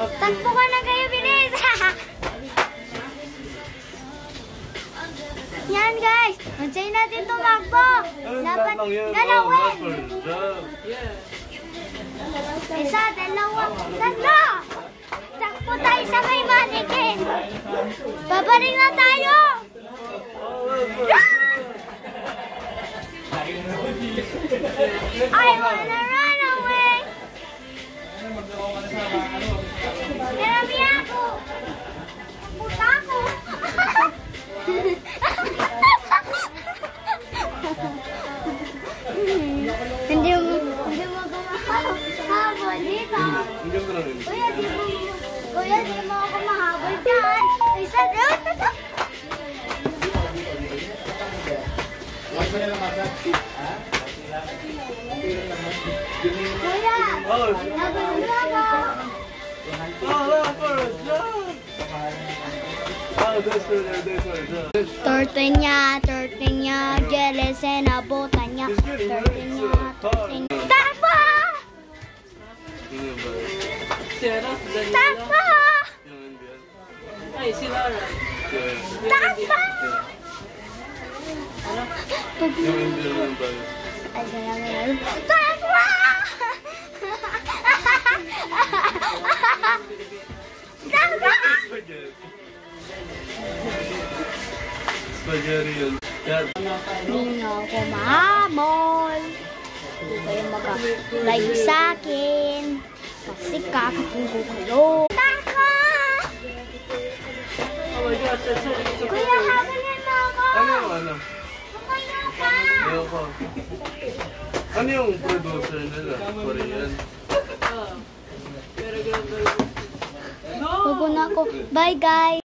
Takbo ka na kayo, bilis! Yan guys, unsay natin tumakbo. Dapat galawin. Isa, dalawa, tatlo. Takbo tayo sa may mannequin. Babalik na tayo. I wanna run away. Marami ako. Puta ako. Hindi mo kumahabol dito. Kuya, di mo ako mahabol dyan. Isa doon. Kuya, nabalo ako. Tortenya, jealous and abotanya. Tortenya. Takbo! Takbo! Takbo! Takbo! Takbo! Spaghetti yun. Hindi nga ako mahamol. Hindi kayo mag-like sa akin. Kasi kakapunggo kayo. Tako! Kuya, habalin mo ako! Ano yung ano? Kumayo ka! Ayoko. Ano yung producer nila? Korean? Huwag na ako. Bye guys!